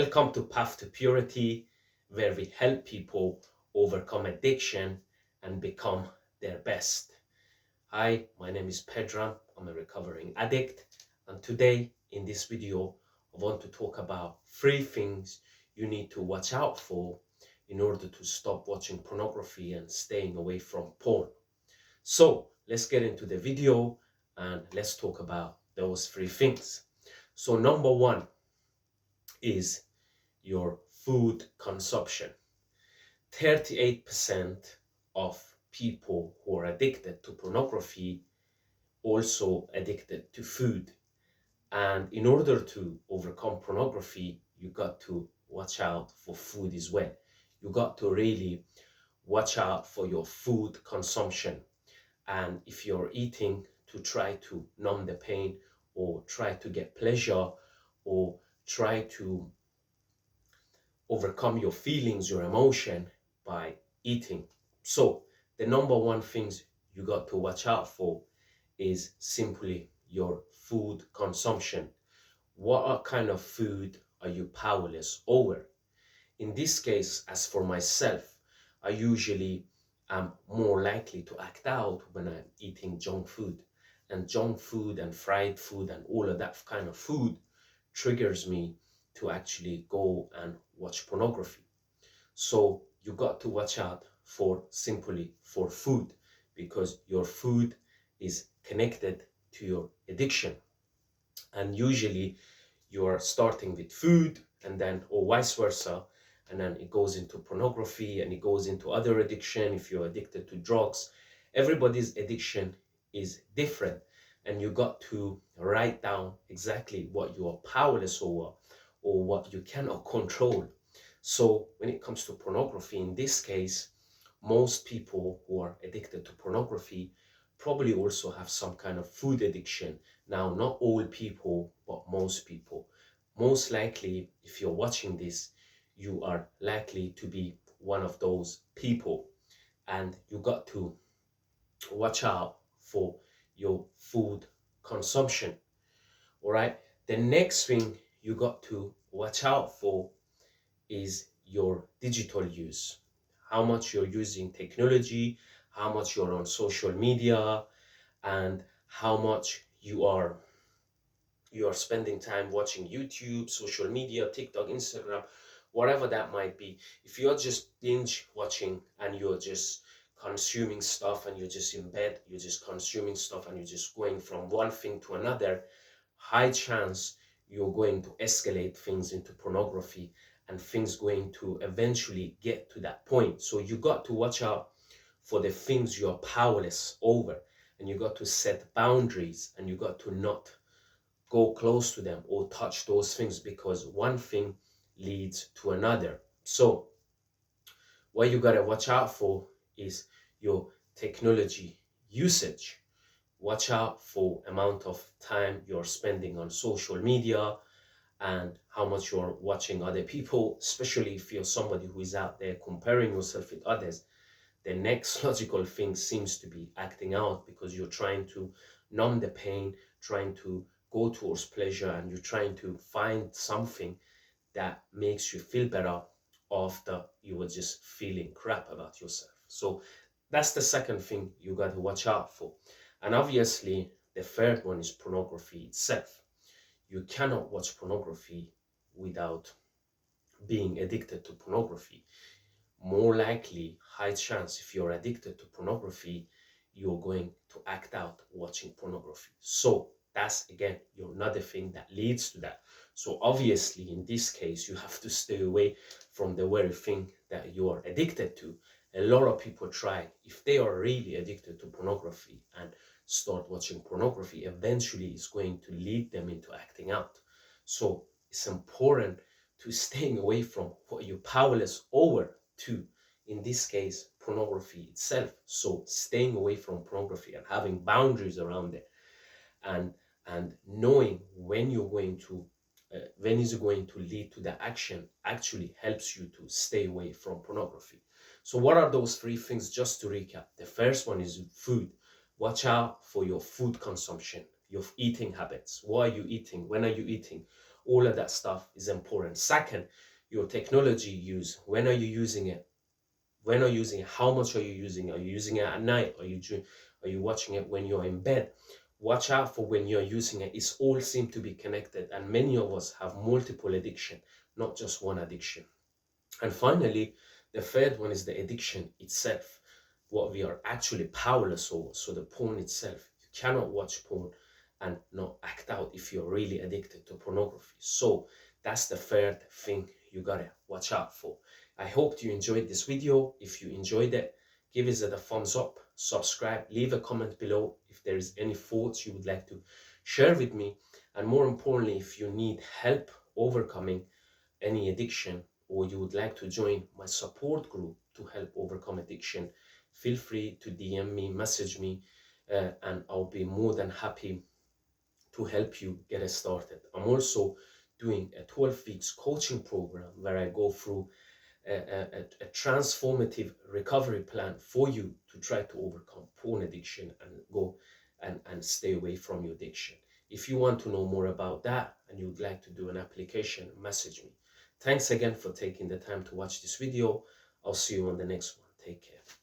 Welcome to Path to Purity, where we help people overcome addiction and become their best. Hi, my name is Pedram. I'm a recovering addict, and today in this video, I want to talk about 3 things you need to watch out for in order to stop watching pornography and staying away from porn. So let's get into the video and let's talk about those 3 things. So number one is your food consumption. 38% of people who are addicted to pornography also addicted to food. And in order to overcome pornography, you got to watch out for food as well. You got to really watch out for your food consumption. And if you're eating to try to numb the pain or try to get pleasure or try to overcome your feelings, your emotion by eating. So the number one things you got to watch out for is simply your food consumption. What kind of food are you powerless over? In this case, as for myself, I usually am more likely to act out when I'm eating junk food. And junk food and fried food and all of that kind of food triggers me to actually go and watch pornography. So you got to watch out for simply for food, because your food is connected to your addiction. And usually you are starting with food and then or vice versa, and then it goes into pornography and it goes into other addiction. If you're addicted to drugs, everybody's addiction is different, and you got to write down exactly what you are powerless over or what you cannot control. So when it comes to pornography, in this case, most people who are addicted to pornography probably also have some kind of food addiction. Now, not all people, but most people. Most likely, if you're watching this, you are likely to be one of those people, and you got to watch out for your food consumption. All right. The next thing you got to watch out for is your digital use. How much you're using technology, how much you're on social media, and how much you are spending time watching YouTube, social media, TikTok, Instagram, whatever that might be. If you're just binge watching and you're just consuming stuff and you're just in bed, you're just consuming stuff and you're just going from one thing to another, high chance you're going to escalate things into pornography and things going to eventually get to that point. So you got to watch out for the things you're powerless over, and you got to set boundaries, and you got to not go close to them or touch those things, because one thing leads to another. So what you got to watch out for is your technology usage. Watch out for amount of time you're spending on social media and how much you're watching other people, especially if you're somebody who is out there comparing yourself with others. The next logical thing seems to be acting out, because you're trying to numb the pain, trying to go towards pleasure, and you're trying to find something that makes you feel better after you were just feeling crap about yourself. So that's the second thing you got to watch out for. And obviously, the third one is pornography itself. You cannot watch pornography without being addicted to pornography. More likely, high chance, if you're addicted to pornography, you're going to act out watching pornography. So that's again another thing that leads to that. So obviously, in this case, you have to stay away from the very thing that you are addicted to. A lot of people try, if they are really addicted to pornography and start watching pornography, eventually it's going to lead them into acting out. So it's important to staying away from what you're powerless over to, in this case, pornography itself. So staying away from pornography and having boundaries around it, and knowing when you're going to when is it going to lead to the action, actually helps you to stay away from pornography. So what are those 3 things? Just to recap, the first one is food. Watch out for your food consumption, your eating habits. What are you eating? When are you eating? All of that stuff is important. Second, your technology use. When are you using it? When are you using it? How much are you using it? Are you using it at night? Are you watching it when you're in bed? Watch out for when you're using it. It's all seem to be connected, and many of us have multiple addiction, not just one addiction. And finally, the third one is the addiction itself, what we are actually powerless over. So the porn itself, you cannot watch porn and not act out if you're really addicted to pornography. So that's the third thing you gotta watch out for. I hope you enjoyed this video. If you enjoyed it, give it a thumbs up, subscribe, leave a comment below if there is any thoughts you would like to share with me. And more importantly, if you need help overcoming any addiction, or you would like to join my support group to help overcome addiction, feel free to DM me, message me, and I'll be more than happy to help you get it started. I'm also doing a 12 weeks coaching program where I go through a transformative recovery plan for you to try to overcome porn addiction and go and stay away from your addiction. If you want to know more about that and you would like to do an application, message me. Thanks again for taking the time to watch this video. I'll see you on the next one. Take care.